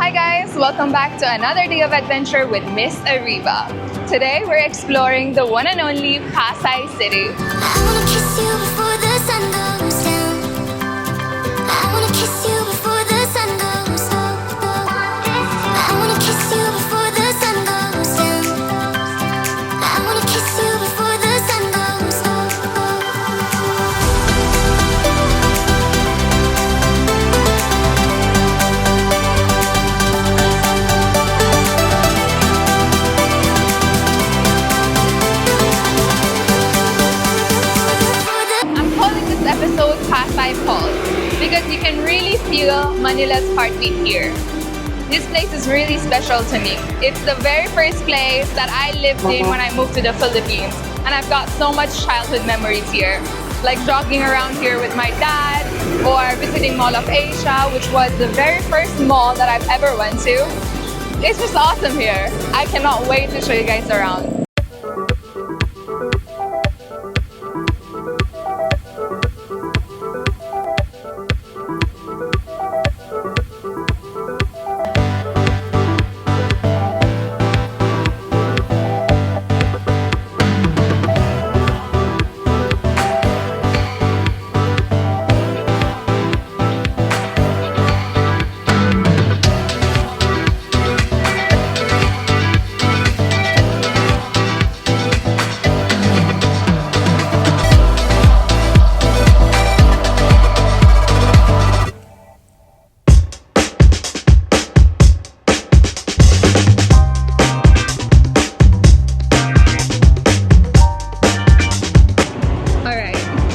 Hi guys! Welcome back to another day of adventure with Miss Arriba. Today we're exploring the one and only Pasay City. I wanna kiss you before the sun goes down. I wanna kiss you before the sun goes down. I wanna kiss you before the sun goes down. I wanna kiss you before the sun goes down. I'm calling this episode Pasay Pulse because you can really feel Manila's heartbeat here. This place is really special to me. It's the very first place that I lived in when I moved to the Philippines, and I've got so much childhood memories here. Like jogging around here with my dad, or visiting Mall of Asia, which was the very first mall that I've ever went to. It's just awesome here. I cannot wait to show you guys around.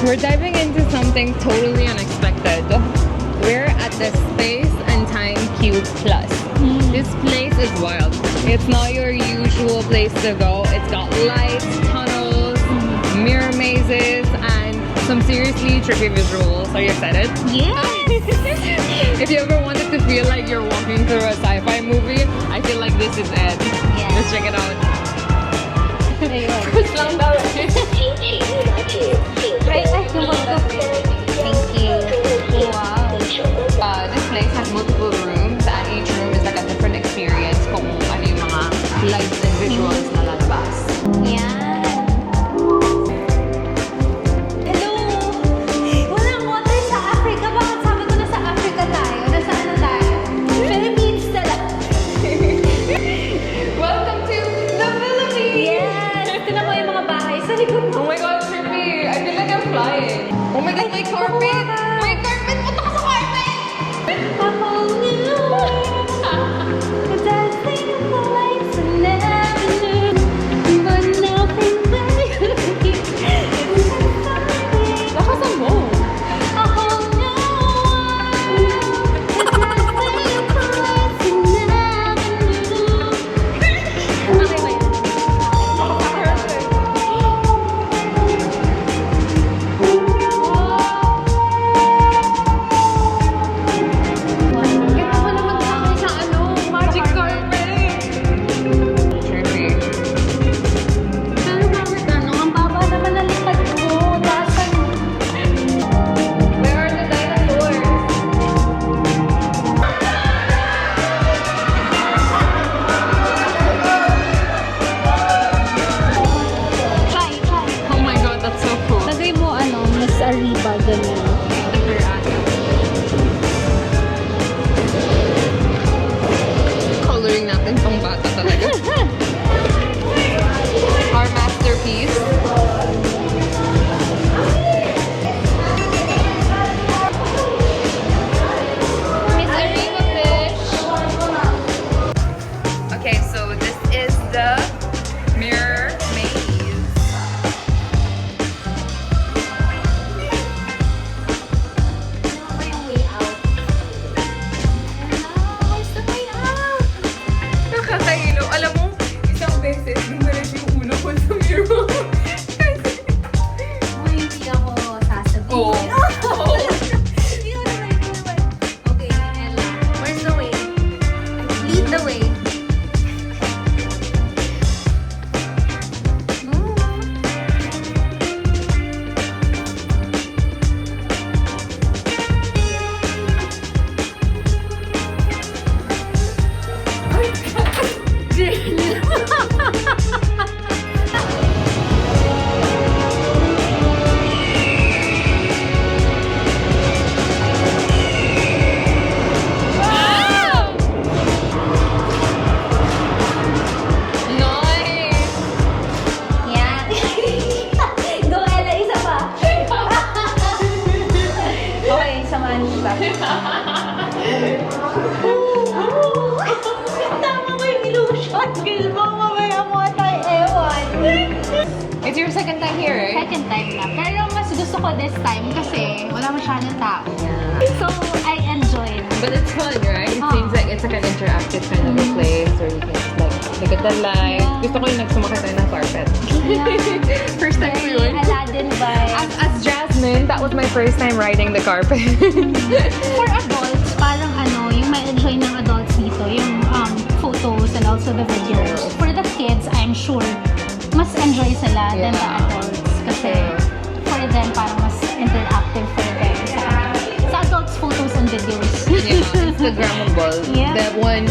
We're diving into something totally unexpected. We're at the Space and Time Cube Plus. This place is wild. It's not your usual place to go. It's got lights, tunnels, mirror mazes, and some seriously trippy visuals. Are you excited? Yeah. If you ever wanted to feel like you're walking through a sci-fi movie, I feel like this is it. Yeah. Let's check it out. First lang daw eh. Right, thank you. Wow. This place has multiple rooms and each room is like a different experience kung ano yung mga lights and visuals na lalabas. Yeah. Hello! Walang water sa Africa. Bakit sabi ko na sa Africa tayo? Nasaan na tayo? Philippines na lang. Welcome to the Philippines! Yes! Tignan mo yung mga bahay sa likod mo. Oh my god, trippy! I feel like I'm flying. Oh my god, my carpet! My carpet! Punta ka sa carpet! A whole new world. Dancing in the lights and avenue. But nothing better. Lakasan mo! A whole new world. Dancing in the lights and avenue. Okay ba yun? Ganda mo naman kami sa magic carpet! Trippy. Pero bakit ang baba naman ng likod ko. Tasan. Where are the dinosaurs? Try. Oh my god, that's so cool. Lagay mo Miss Arriba, ganun. Coloring natin pang bata talaga. Our masterpiece. Miss Arriba fish. Okay, so this is the mirror maze. Nakakahilo. Alam mo, isang beses, bumalik yung ulo ko sa mirror. Hindi ako sasabihin. Oo. Hindi ko naman. Okay, Ella. Where's the way? Lead the way. skill mo, mamaya mo tayo ewan. It's your second time here, right? Second time na. Pero mas gusto ko this time kasi wala masyadong tao. So, I enjoyed. But it's fun, right? It Ah. seems like it's like an interactive kind of a place where you can like look at the lights. Yeah. Gusto ko yung nagsumakay tayo ng carpet. First time we Very went. Aladdin vibe. As Jasmine, that was my first time riding the carpet. For adults, parang ano, yung may enjoy ng adults dito, yung photos and also the videos. For the kids, I'm sure, mas enjoy sila than the Yeah. adults. Kasi for them, parang mas interactive for them. Sa adults, photos and videos. Yeah, Instagrammable. Yeah. The one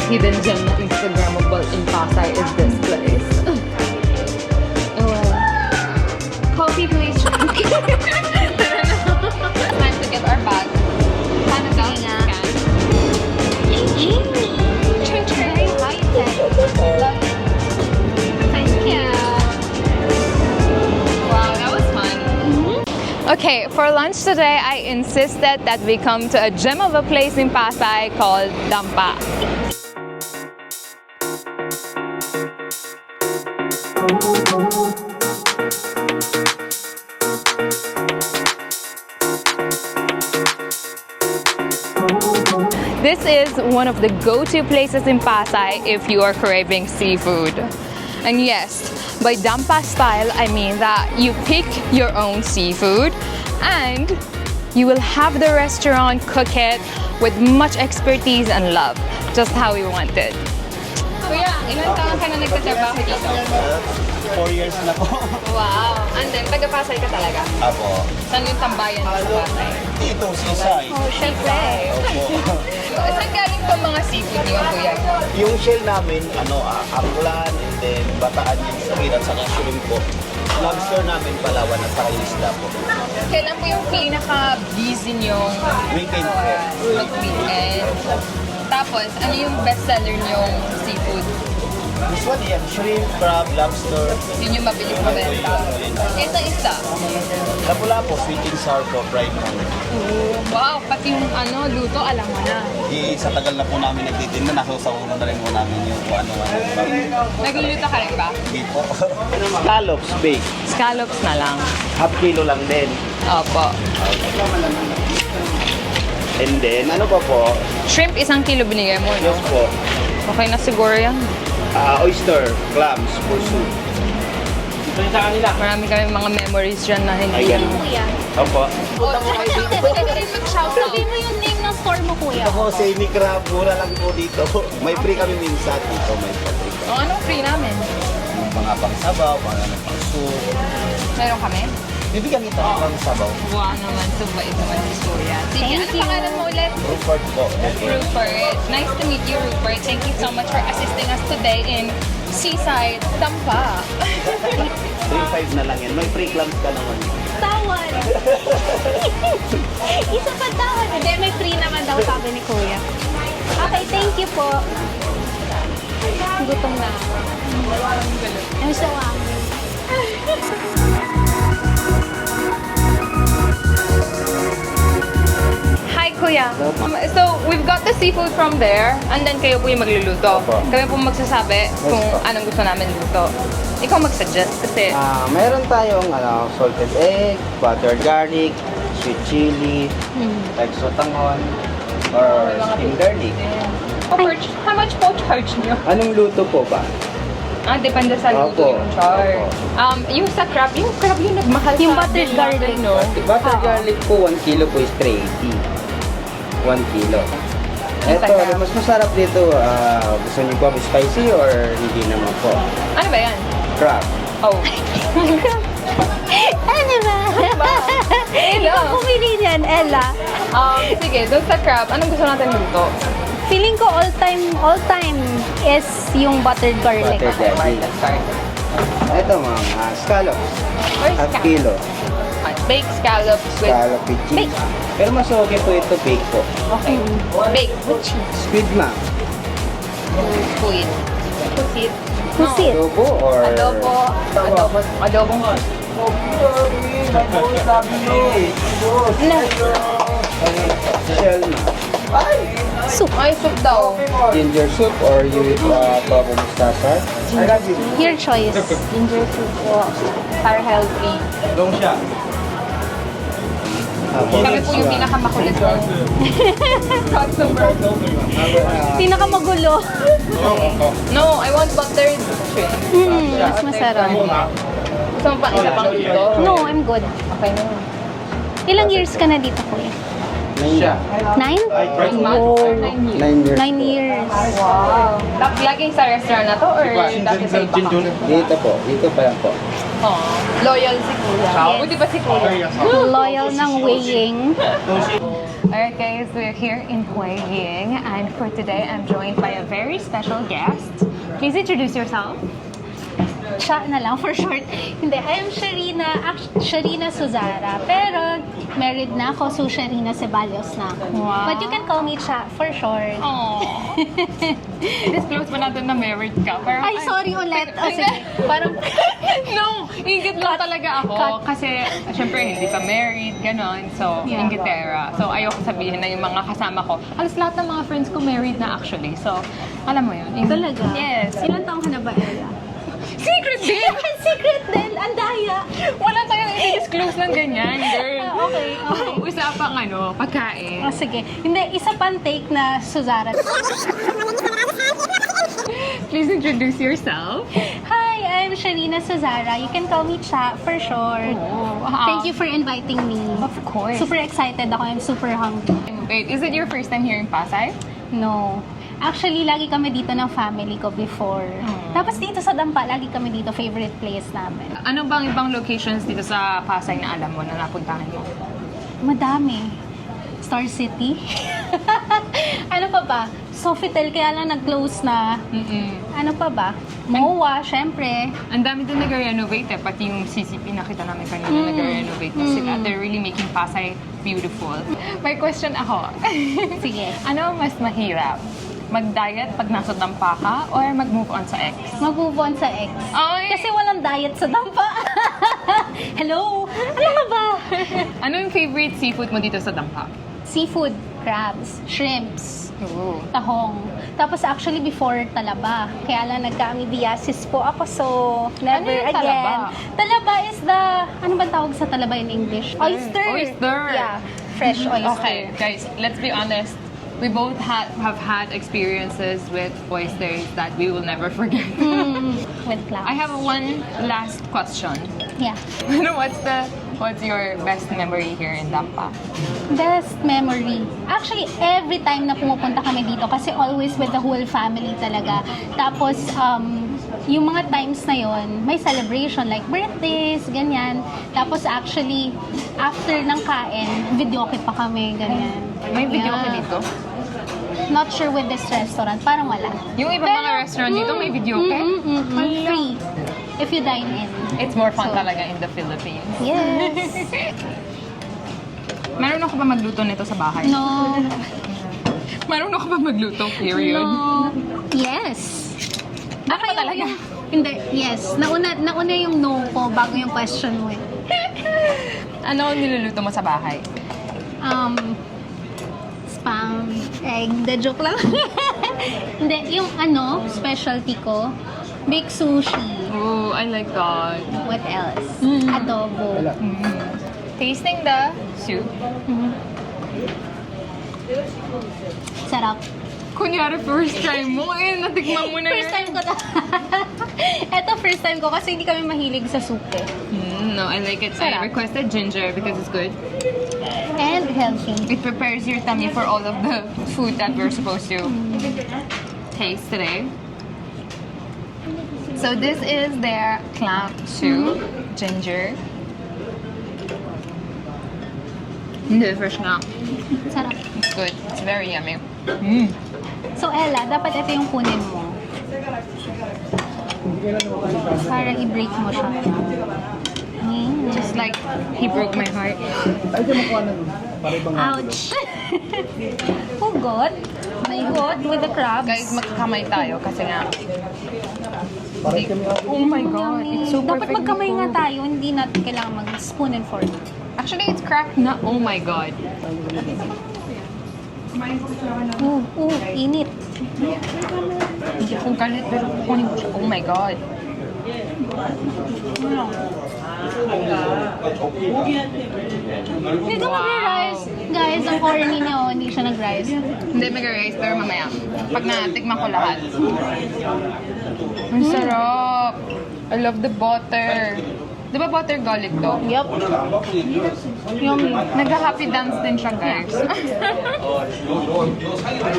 hidden gem na Instagrammable in Pasay is this place. Oh, well. Coffee, please. Time to get our bag. Time to Sige nga. Thank you. Wow, that was fun. Okay, for lunch today, I insisted that we come to a gem of a place in Pasay called Dampa. This is one of the go-to places in Pasay if you are craving seafood. And yes, by Dampa style, I mean that you pick your own seafood and you will have the restaurant cook it with much expertise and love, just how we want it. Kuya, ilang taon ka na nagtatrabaho dito? 4 years na po. Wow! And then, taga-Pasay ka talaga? Apo. Saan yung tambayan mo sa Pasay? Dito, sisay. Siyempre. Opo. Saan galing po mga seafood niyo, kuya? Yung shell namin, anglan, and then bataan yung sakit at saka shrimp po. Lobster namin Palawan at saka yung isda po. Kailan po yung pinaka-busy niyong Weekend po. mag-weekend? Tapos, ano yung bestseller niyong seafood? This one yan, shrimp, crab, lobster. Yun yung mabilis mabenta. Ito isa. Lapu-lapu, sweet and sour po, fried man. Wow, pati yung luto, alam mo na. Sa tagal na po namin nagtitinda, nasasawalan na rin po namin yung kung ano-ano. Nagluluto ka rin ba? Hindi po. Scallops, bake. Scallops na lang. Half kilo lang din. Opo. And then, ano pa po? Shrimp, 1 kilo binigay mo, no? Yes po. Okay na siguro yan. Oyster, clams, for soup. Marami kami mga memories dyan na hindi. Ay, ganun. Kuya. Opo. Sabihin mo yung name ng store mo, kuya. Ito po, Sini Crab, mura lang po dito. May free kami minsan dito, may free kami. Anong free namin? Mga pang-sabaw, mga pang soup. Meron kami? Bibigyan kita ng pang-sabaw. Wow naman, so bait naman si Kuya. Sige, Thank ano you. pangalan mo ulit? Rupert po. Rupert. Nice to meet you, Rupert. Thank you so much for assisting us today in Seaside, Tampa. 3.5 na lang yan. May free clams ka naman. Tawad. Isa pa tawad. Hindi, may free naman daw sabi ni kuya. Okay, thank you po. Gutom na ako. I'm so hungry. Hi, Kuya. So, we've got the seafood from there, and then kayo po yung magluluto. Opo. Kami po magsasabi kung po. anong gusto namin luto. Ikaw mag-suggest kasi Meron tayong salted egg, buttered garlic, sweet chili, extra tangon, or steamed garlic. how much po charge nyo? Anong luto po ba? Depende sa luto Opo. yung charge. Yung sa crab yung nagmahal Yung sa buttered atin garlic. no? Buttered garlic po, 1 kilo po is 380. 1 kilo. Ito, Masarap. mas masarap dito. Gusto niyo po spicy or hindi naman po? Ano ba yan? Crab. Oh. Ano ba? Ikaw pumili niyan, Ella. Sige, doon sa crab, anong gusto natin luto? Feeling ko all time is yung buttered garlic. Buttered garlic. Ito ma'am, scallops. Where's Half scallops? kilo. Baked scallops with Scallop with cheese. Pero mas okay po ito bake po. okay. Baked with cheese. Squid ma'am. Squid. Pusit. Pusit. Adobo or... Adobong Shell ma'am. Soup. Ay, soup daw. Ginger soup or you eat tofu mustasa? Your choice. Ginger soup po. Para healthy. Long siya. Kami po yung pinakamakulit ko. Customer. Pinakamagulo. No, I want buttered shrimp. Mas masarap. Gusto mo pa isa pang dito? No, I'm good. Okay na. Ilang years ka na dito, kuya? Siya. 9? 9 months or 9 years? 9 years. 9 years. Wow. Laging sa restaurant na to or dati sa iba ka? Dito po. Dito pa lang po. Oh, loyal si Kuya. Buti pa si Kuya. Loyal ng weighing. Alright guys, we're here in Hue Ying and for today I'm joined by a very special guest. Please introduce yourself. Siya na lang, for short. Hindi, I am Sharina Suzara. Pero, married na ako, so Sharina Ceballos na ako. Wow. But you can call me Cha, for short. Aww. Disclose pa natin na married ka. Pero, Ay, sorry ulit. O, sige. Parang, No, ingit lang talaga ako. Cut. Kasi, syempre, hindi pa married, ganon. So, Yeah. ingitera. So, ayoko sabihin na yung mga kasama ko. Halos lahat ng mga friends ko married na actually. So, alam mo yun. talaga? Yes. Ilan taong ka na ba, Ella? Secret din! Secret din! Ang daya! Wala tayong i-disclose ng ganyan, girl. Okay, okay. Usapang pagkain. O, sige. Hindi, isa pang take na Suzara. Please introduce yourself. Hi, I'm Sharina Suzara. You can call me Cha, for short. Thank you for inviting me. Of course. Super excited ako. I'm super hungry. Wait, is it your first time here in Pasay? No. Actually, lagi kami dito ng family ko before. Tapos dito sa Dampa, lagi kami dito, favorite place namin. Ano bang ibang locations dito sa Pasay na alam mo na napuntahan mo? Madami. Star City. Ano pa ba? Sofitel, kaya lang nag-close na. Ano pa ba? MOA, syempre. Ang dami din nag-renovate pati yung CCP nakita namin kanina nag-renovate na sila. They're really making Pasay beautiful. May question ako. Sige. Ano mas mahirap? Mag-diet pag nasa dampa ka or mag-move on sa ex? Mag-move on sa ex. Ay! Kasi walang diet sa Dampa. Hello? Ano ka ba? Ano yung favorite seafood mo dito sa dampa? Seafood, crabs, shrimps, Ooh. tahong. Tapos actually before talaba. Kaya lang nagka-amidiasis po ako, so never yung again. talaba? Talaba is the, ano ba tawag sa talaba in English? Oyster. Oyster. Yeah, fresh oyster. Okay, guys, let's be honest. We both have had experiences with oysters that we will never forget. With clams. I have one last question. Yeah. What's your best memory here in Dampa? Best memory. Actually, every time na pumupunta kami dito, kasi always with the whole family talaga. Tapos, yung mga times na yon, may celebration like birthdays, ganyan. Tapos actually, after ng kain, videoke pa kami, ganyan. May video ka Yeah. dito? Not sure with this restaurant, parang wala. Yung ibang mga restaurant dito, may video ka? Free. If you dine in. It's more fun So, talaga in the Philippines. Yes. Meron ako ba magluto nito sa bahay? No. Meron ako ba magluto, period? No. Yes. Ano ba talaga? Hindi, yes. Nauna yung no ko bago yung question mo eh. Ano ang niluluto mo sa bahay? Spam, egg, the joke lang. Hindi, yung specialty ko, baked sushi. Oh, I like that. What else? Adobo. Tasting the soup. Sarap. Kunyari, first time mo, natikman mo na First time ko na. Eto, first time ko kasi hindi kami mahilig sa soup eh. No, I like it. Sarap. I requested ginger because it's good. And healthy. It prepares your tummy for all of the food that we're supposed to taste today. So this is their clam soup, ginger. Hindi, fresh nga. Sarap. It's good. It's very yummy. So, Ella, dapat ito yung kunin mo. Para i-break mo siya. Just like he broke my heart. Ouch! Oh God! My God, with the crabs. Guys, magkakamay tayo kasi nga. Oh my God, it's so Dapat perfect. magkamay nga tayo, hindi natin kailangan mag-spoon and fork. Actually, it's cracked na. Oh my God. Init. Hindi akong galit, pero kukunin ko siya. Oh my God. Hindi ka mag-rice. Guys, ang corny niya, oh, hindi siya nag-rice. Hindi, mag-rice, pero mamaya. Pag natikman ko lahat. Ang sarap. I love the butter. Di ba butter garlic to? Yup. Yummy. Nagka-happy dance din siya, guys.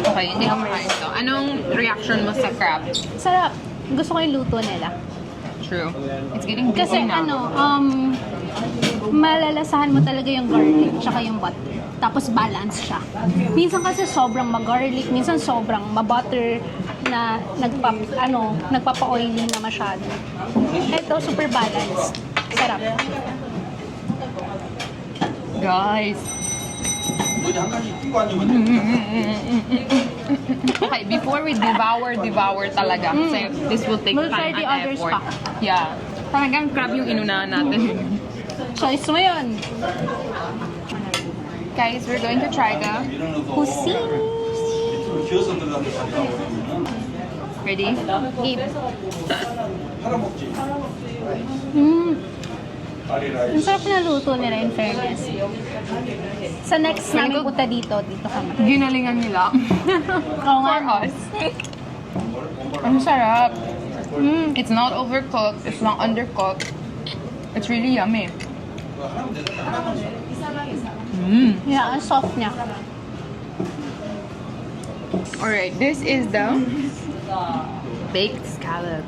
Okay, hindi ko makain to. Anong reaction mo sa crab? Sarap. Gusto ko yung luto nila. True. It's getting Kasi busy now. malalasahan mo talaga yung garlic tsaka yung butter. Tapos balance siya. Minsan kasi sobrang mag-garlic, minsan sobrang ma-butter na nagpapa-oily na masyado. Ito, super balanced. Sarap. Guys. Okay, before we devour talaga. Kasi this will take We'll try time the and others effort. pa. Yeah. Talagang crab yung inunahan natin. Choice mo yun. Guys, we're going to try the Cuisine. Ready? Game. Ang sarap na luto nila, in fairness. Sa next namin punta dito kami. Ginalingan nila. Oo nga. For us. Ang sarap. It's not overcooked. It's not undercooked. It's really yummy. Yeah, ang soft niya. Alright, this is the baked scallop.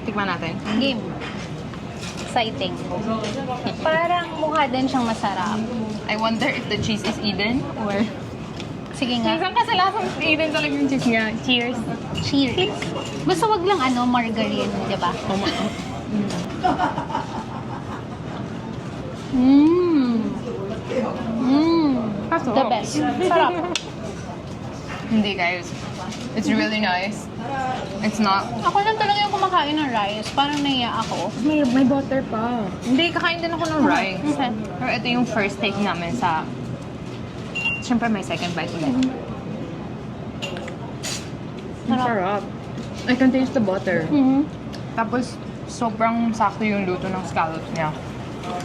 Tikman natin. Game. Exciting. Parang mukha din siyang masarap. I wonder if the cheese is Eden or... Sige nga. Minsan kasi lasang Eden talaga yung cheese niya. Cheers. Cheers. Basta wag lang margarine, di ba? The best. Sarap. Hindi guys. It's really nice. It's not... Ako lang talaga yung kumakain ng rice. Parang naiya ako. May butter pa. Hindi, kakain din ako ng rice. Okay. Pero ito yung first take namin sa... Siyempre may second bite ulit. Ang sarap. I can taste the butter. Tapos, sobrang sakto yung luto ng scallops niya.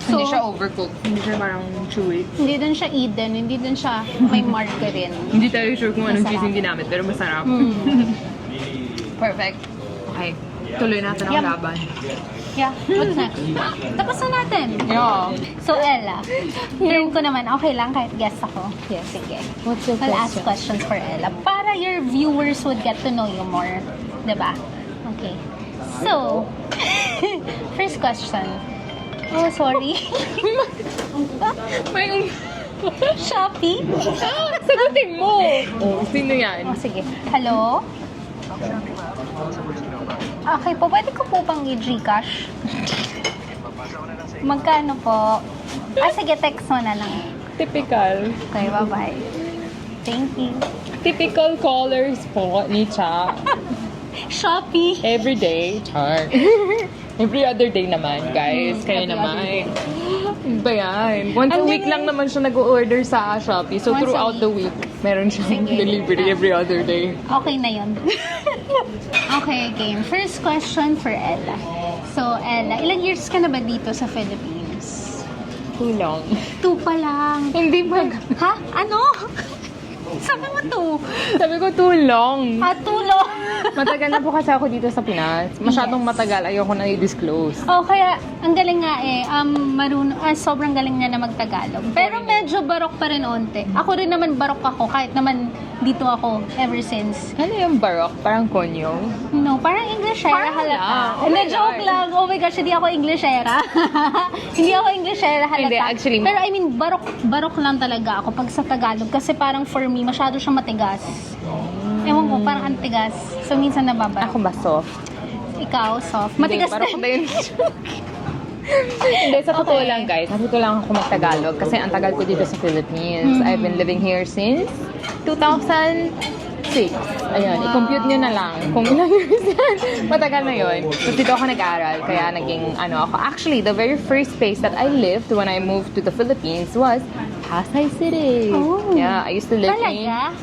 Hindi So- siya overcooked. Hindi siya parang chewy. Hindi din siya Eden. Hindi din siya may margarine. Hindi tayo sure kung anong Masarap. cheese yung ginamit, pero masarap. Perfect. Okay. Tuloy natin ang Yum. laban. Yeah. What's next? Tapos na natin. Yeah. So, Ella, turn ko naman. Okay lang kahit guest ako? Yes. Sige. What's your I'll ask question? questions for Ella. Para your viewers would get to know you more. Diba? Okay. So, first question. Oh, sorry. May... Shopee? Sagutin mo! Oh, sino yan? Oh, sige. Hello? Okay po, pwede ko po bang i-Gcash? Magkano po? Sige, text mo na lang. Typical. Okay, bye-bye. Thank you. Typical callers po ni Cha. Shopee. Every day. Char. Every other day naman, guys. Kaya every naman. other Ba yan? Once a Ang week galing. lang naman siya nag-order sa Shopee. So, Once a throughout week. the week, meron siyang Sige. delivery every other day. Okay na yun. Okay, game. First question for Ella. So, Ella, ilang years ka na ba dito sa Philippines? Too long. 2 pa lang. Hindi ba? Ha? Ano? Sabi mo 2. Sabi ko, too long. Tulong. Matagal na po kasi ako dito sa Pinas. Masyadong matagal. Ayoko na i-disclose. Oh, kaya ang galing nga sobrang galing niya na magtagalog. Pero medyo barok pa rin onte. Ako rin naman barok ako kahit naman dito ako ever since. Ano yung barok? Parang konyo? No, parang Englishera Parang halata. lang. Oh my Joke God. lang. Oh my gosh, hindi ako Englishera. Hindi ako Englishera halata. Hindi, actually- Pero I mean, barok lang talaga ako pag sa Tagalog. Kasi parang for me, masyado siyang matigas. Ewan ko, parang antigas. So, minsan nababara. Ako ba soft? Ikaw, soft. Matigas Hindi, barok din. din. Hindi, sa totoo Okay. lang guys. Natuto lang ako mag-Tagalog kasi ang tagal ko dito sa Philippines. I've been living here since 2006. Ayun, Wow. i-compute nyo na lang kung ilang years yan. Matagal na yun. So, dito ako nag-aral, kaya naging ako. Actually, the very first place that I lived when I moved to the Philippines was Pasay City. Oh. Yeah, I used to live in... Talaga?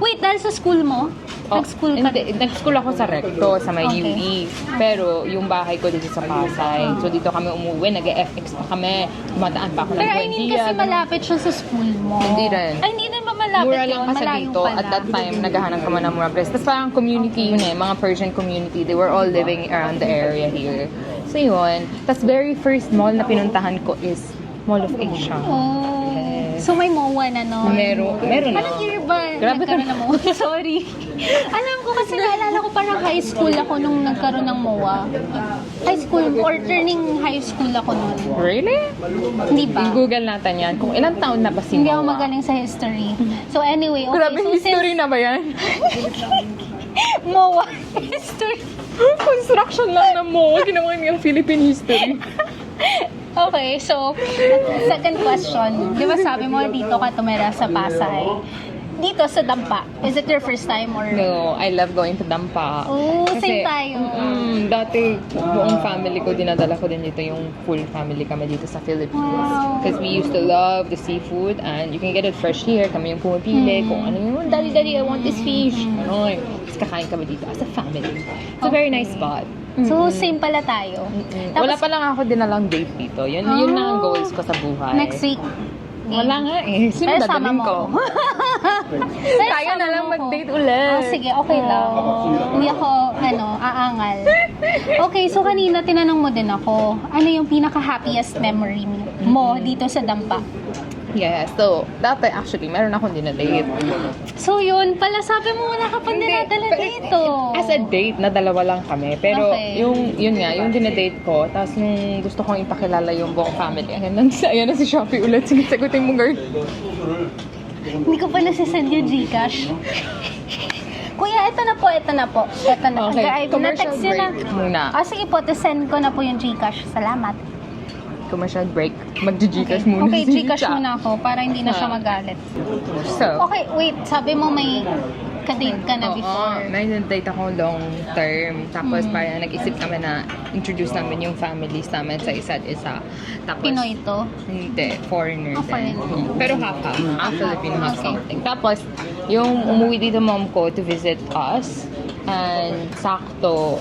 Wait, dahil sa school mo? Nag-school ka? Hindi, nag-school ako sa Recto, sa may Okay. UE. Pero yung bahay ko dito sa Pasay. So dito kami umuwi, nag-FX pa kami. Tumataan pa ako ng Pero I mean kasi ganun. malapit siya sa school mo. Hindi rin. Ay, hindi rin ba malapit Mura yun? lang kasi Malayo dito. pala. At that time, naghahanap ka man ng mura place. Tapos parang community yun eh. Mga Persian community. They were all living around the area here. So yun. Tapos very first mall na pinuntahan ko is Mall of Asia. Oh. So may MOA na no? Meron na. Anong year ba Grabe nagkaroon ka. ng MOA? Sorry. Alam ko kasi naalala ko parang high school ako nung nagkaroon ng MOA. High school or turning high school ako nun. Really? Hindi ba? I-google natin yan. Kung ilang taon na ba si Hindi ako Moa? magaling sa history. So anyway, okay. Grabe, So history na ba yan? MOA history. Construction lang na mo. Ginawa niya yung Philippine history. Okay, so second question. Di ba sabi mo dito ka tumira sa Pasay? Dito sa Dampa. Is it your first time or? No, I love going to Dampa. Oh, same tayo. Dati, buong family ko, dinadala ko din dito yung full family kami dito sa Philippines. Wow. Because we used to love the seafood and you can get it fresh here. Kami yung pumipili kung ano yung, Daddy, I want this fish. Ano, tapos kakain kami dito as a family. It's a very nice spot. So, same pala tayo. Wala pa lang ako dinalang date dito. Yun na ang goals ko sa buhay. Next week. Wala nga eh. Sino Pero sama dadalhin mo ko? ako. Pero Kaya sama na lang mo ako. mag-date ulit. Ah, sige, okay lang. Hindi ako, aangal. Okay, so kanina tinanong mo din ako, ano yung pinaka-happiest memory mo dito sa Dampa? Yeah, so, dati actually, meron akong dinadate. So yun, pala sabi mo wala ka pa dinadala dito. As a date, na dalawa lang kami. Pero, Okay. yun nga, yung dinadate ko, tapos nung gusto kong ipakilala yung buong family, ayan na si Shopee ulit, sige, sagutin mo, girl. Hindi ko pa nasisend yung Gcash. Kuya, ito na po. Okay, Guys, commercial na-text yun break muna. Ah, sige po, send ko na po yung Gcash. Salamat. Commercial break. Mag-Gcash muna Okay, si Gcash Cha. muna ako para hindi na siya magalit. So, Okay, wait. Sabi mo may ka-date ka na before. may date ako long term. Tapos parang nag-isip kami na introduce namin yung families namin sa isa't isa. Tapos, Pinoy to. Hindi, foreigner Oh, din. foreigner. Pero half-half. Half Filipino, half Okay. something. Tapos, yung umuwi dito mom ko to visit us. And sakto,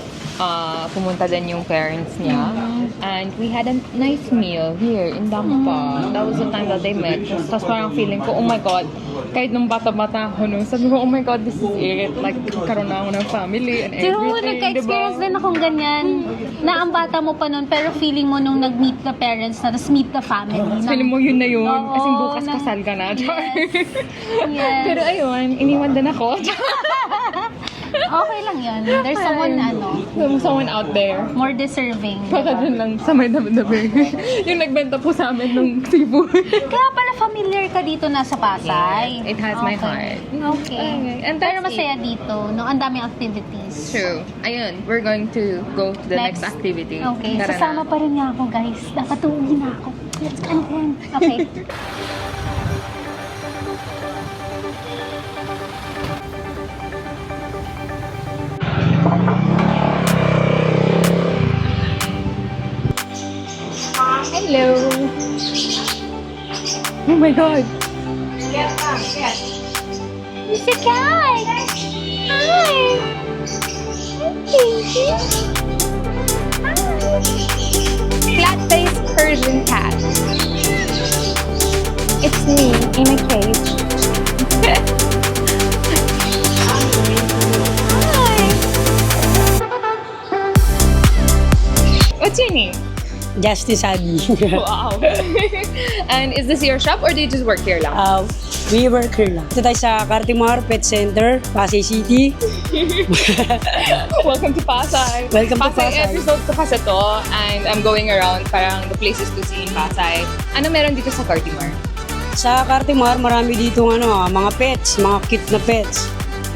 pumunta din yung parents niya. And we had a nice meal here in Dampa. That was the time that they met. Tapos parang feeling ko, oh my God, kahit nung bata-bata ako nung, sabi ko, oh my God, this is it. Like, karoon na ako ng family and Di ba, everything, nagka-experience diba? din akong ganyan. Na ang bata mo pa nun, pero feeling mo nung nag-meet the parents na, tapos meet the family. Na, Feeling mo yun na yun. Oo, Kasi bukas na- kasal ka na. Char. Yes. Pero ayun, iniwan din ako. Okay lang yun. There's someone, Someone out there. more deserving. Baka diba? dun lang sa may dabi-dabi. Yung nagbenta po sa amin ng seafood. Kaya pala familiar ka dito na sa Pasay. Yes, it has my heart. Okay. And Pero that's masaya dito, no? Ang daming activities. True. Ayun, we're going to go to the next activity. Okay, Tara sasama na. pa rin niya ako, guys. Dapat uuwi na ako. Let's go again. Okay. Hello. Oh my God. Mr. Cat! Hi! Flat-faced Persian cat. It's me in a cage. What's your name? Justice Adi. Wow. And is this your shop or do you just work here lang? We work here lang. Ito tayo sa Cartimar Pet Center, Pasay City. Welcome to Pasay. Welcome to Pasay. Episode ko kasi to and I'm going around parang the places to see in Pasay. Ano meron dito sa Cartimar? Sa Cartimar, marami dito mga pets, mga cute na pets.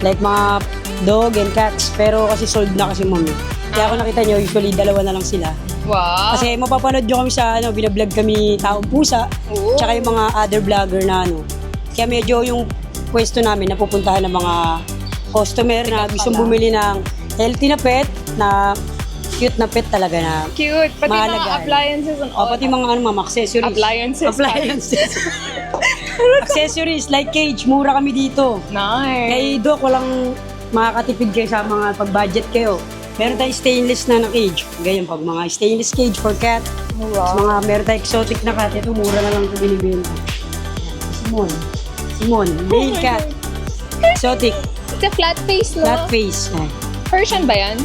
Like mga dog and cats. Pero kasi sold na kasi mami. Kaya kung nakita nyo, usually dalawa na lang sila. Wow. Kasi mapapanood nyo kami sa binablog kami Taong Pusa. Oo. Tsaka yung mga other vlogger na Kaya medyo yung pwesto namin napupuntahan ng mga customer na gustong bumili ng healthy na pet, na cute na pet talaga na Cute. Pati mga mahalagaan. appliances and all. Pati mga mga accessories. Appliances. Appliances. Accessories like cage, mura kami dito. Nice. Kay Doc, walang makakatipid kayo sa mga pag-budget kayo. Meron tayong stainless na cage. Ganyan, pag mga stainless cage for cat. Sa mga meron tayong exotic na cat, ito mura na lang ito binibenta. Simon, male cat. Exotic, It's a flat face, no? flat face. Ay, Persian ba yan?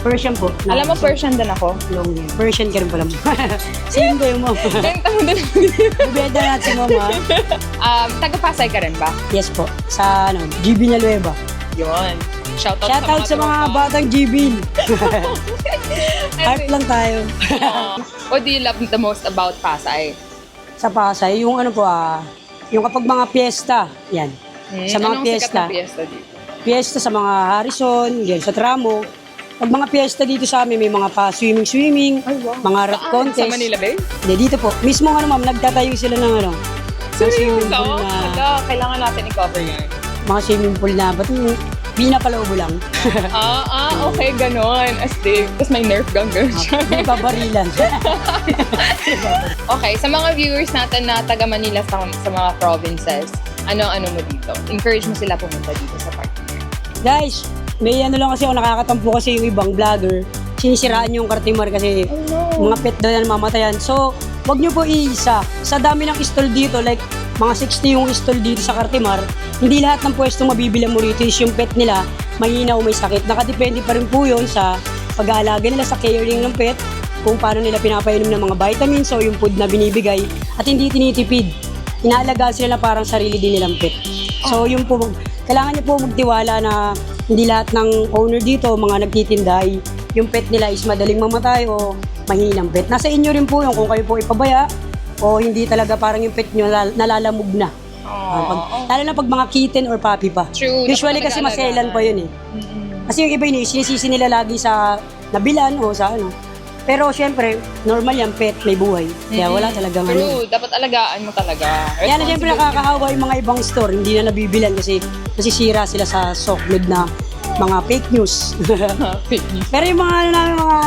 Persian po. Alam mo, Persian din ako. Long hair. Persian ka rin pala mo. Same kayo mo. Benta mo din. Bibenta natin si mama. Taga-Pasay ka rin ba? Yes po. Sa GB Nalueva. Yun. Shoutout Shoutout sa mga batang GB. Heart lang tayo. What do you love the most about Pasay? Sa Pasay, yung yung kapag mga piyesta, yan. Sa mga Anong piyesta. sikat na piyesta dito? Piyesta sa mga Harrison, yan, sa Tramo. Pag mga piyesta dito sa amin, may mga pa-swimming, mga rap contest. Sa Manila Bay? Hindi, dito po. Mismo ma'am, nagtatayo sila ng ng swimming pool na, Hala, kailangan natin i-cover yan. mga swimming pool na, ba't yung pinapaloobo lang. Okay, ganon. Astig. Tapos may Nerf gun siya. May babarilan. Okay, sa mga viewers natin na taga Manila sa mga provinces, ano mo dito? Encourage mo sila pumunta dito sa park. Guys, may lang kasi ako nakakatampo kasi yung ibang vlogger. Sinisiraan yung Cartimar kasi mga pet daw na mamatayan. So, wag nyo po iisa. Sa dami ng stall dito, like mga 60 yung stall dito sa Cartimar, hindi lahat ng pwesto mabibili mo rito is yung pet nila, mahina o may sakit. Nakadepende pa rin po yun sa pag-aalaga nila sa caring ng pet, kung paano nila pinapainom ng mga vitamins o yung food na binibigay at hindi tinitipid. Inaalagaan sila na parang sarili din nilang pet. So, yun po, kailangan niyo po magtiwala na hindi lahat ng owner dito, mga nagtitinda, yung pet nila is madaling mamatay o mahinang pet. Nasa inyo rin po yun kung kayo po ipabaya o hindi talaga parang yung pet nyo nalalamog na. Lalo na pag mga kitten or puppy pa. True. Usually kasi maselan pa yun eh. Kasi yung iba yun, sinisisi nila lagi sa nabilan o sa ano. Pero syempre, normal yan, pet, may buhay. Kaya wala talagang ano. True. Dapat alagaan mo talaga. Kaya na syempre nakakaawa yung mga ibang store, hindi na nabibilan kasi nasisira sila sa sockload na mga fake news. Fake news. Pero yung mga namin, mga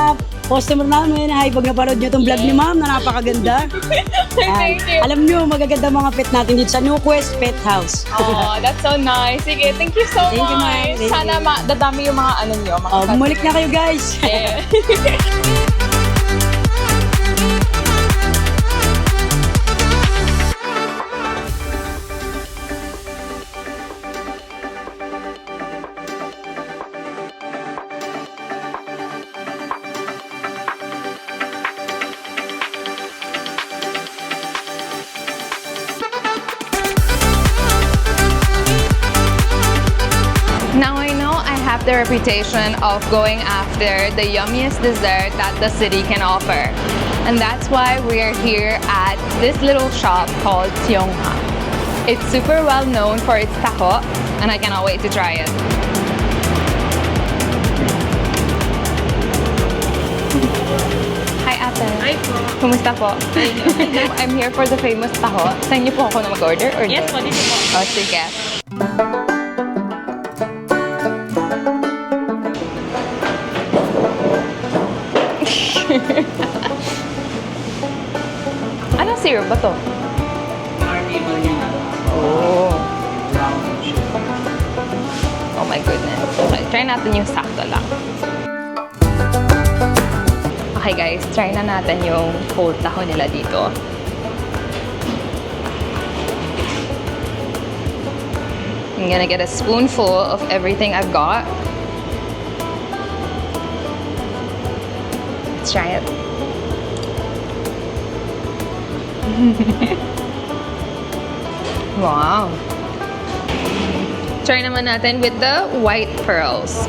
customer namin, ay pag napanood nyo itong vlog ni ma'am na napakaganda. Thank you. Alam nyo, magaganda mga pet natin dito sa New Quest Pet House. Oh, that's so nice. Sige, thank you so Thank you, ma'am. much. Thank Sana dadami yung mga ano nyo. Mga Bumalik na kayo guys. Yeah. Now I know I have the reputation of going after the yummiest dessert that the city can offer. And that's why we are here at this little shop called Tiongha. It's super well known for its taho, and I cannot wait to try it. Hi, ate. Hi po. Kumusta po? I'm here for the famous taho. Sa inyo po ako na mag-order? Or yes po, dito po. Oh, sige. Anong syrup ba to? Oh. Oh my goodness. Okay, try natin yung sakto lang. Okay guys, try na natin yung whole taho nila dito. I'm gonna get a spoonful of everything I've got. Let's try it. Wow. Try naman natin with the white pearls.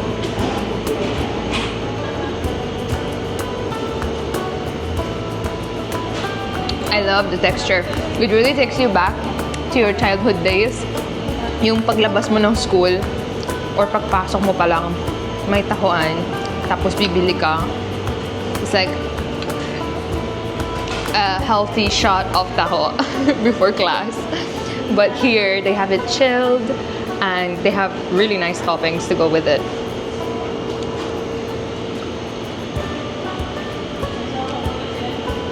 I love the texture. It really takes you back to your childhood days. Yung paglabas mo ng school or pagpasok mo pa lang, may tahuan, tapos bibili ka. It's like a healthy shot of taho before class. But here, they have it chilled and they have really nice toppings to go with it.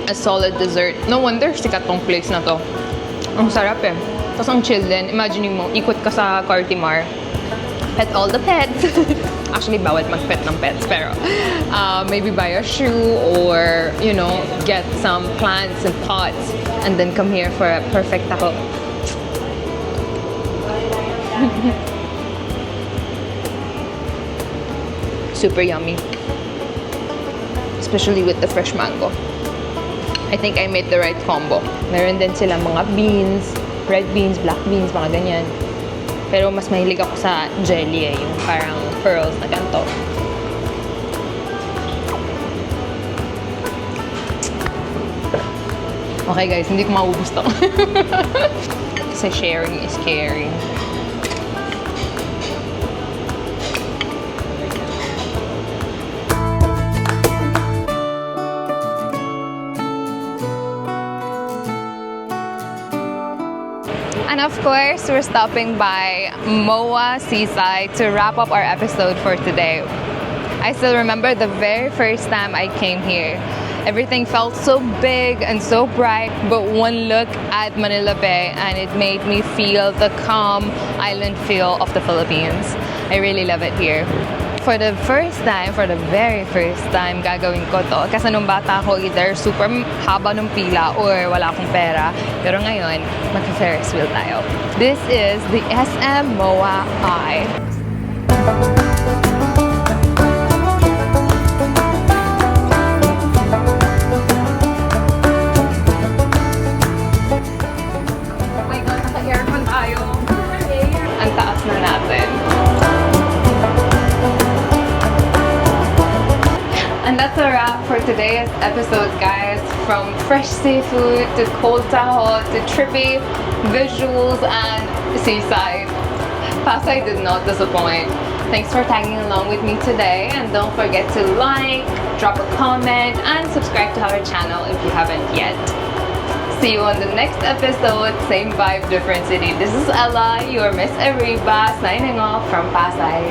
A solid dessert. No wonder sikat tong place na to. Ang sarap eh. Tapos ang chill din. Imagine mo, ikot ka sa Cartimar. Pet all the pets. Actually, bawal mag-pet ng pets. Pero maybe buy a shoe or, you know, get some plants and pots and then come here for a perfect taco. Super yummy. Especially with the fresh mango. I think I made the right combo. Meron din sila mga beans, red beans, black beans, mga ganyan. Pero mas mahilig ako sa jelly yung parang pearls na ganito. Okay guys, hindi ko maubos to. Kasi sharing is caring. And of course, we're stopping by MOA Seaside to wrap up our episode for today. I still remember the very first time I came here. Everything felt so big and so bright, but one look at Manila Bay and it made me feel the calm island feel of the Philippines. I really love it here. For the very first time, gagawin ko to. Kasi nung bata ako, either super haba ng pila or wala akong pera. Pero ngayon, mag-Ferris wheel tayo. This is the SM MOA I. Oh my God, naka-aircon tayo. Ang taas na natin. And that's a wrap for today's episode, guys. From fresh seafood to cold taho to trippy visuals and seaside. Pasay did not disappoint. Thanks for tagging along with me today, and don't forget to like, drop a comment, and subscribe to our channel if you haven't yet. See you on the next episode. Same vibe, different city. This is Ella, your Miss Ariba, signing off from Pasay.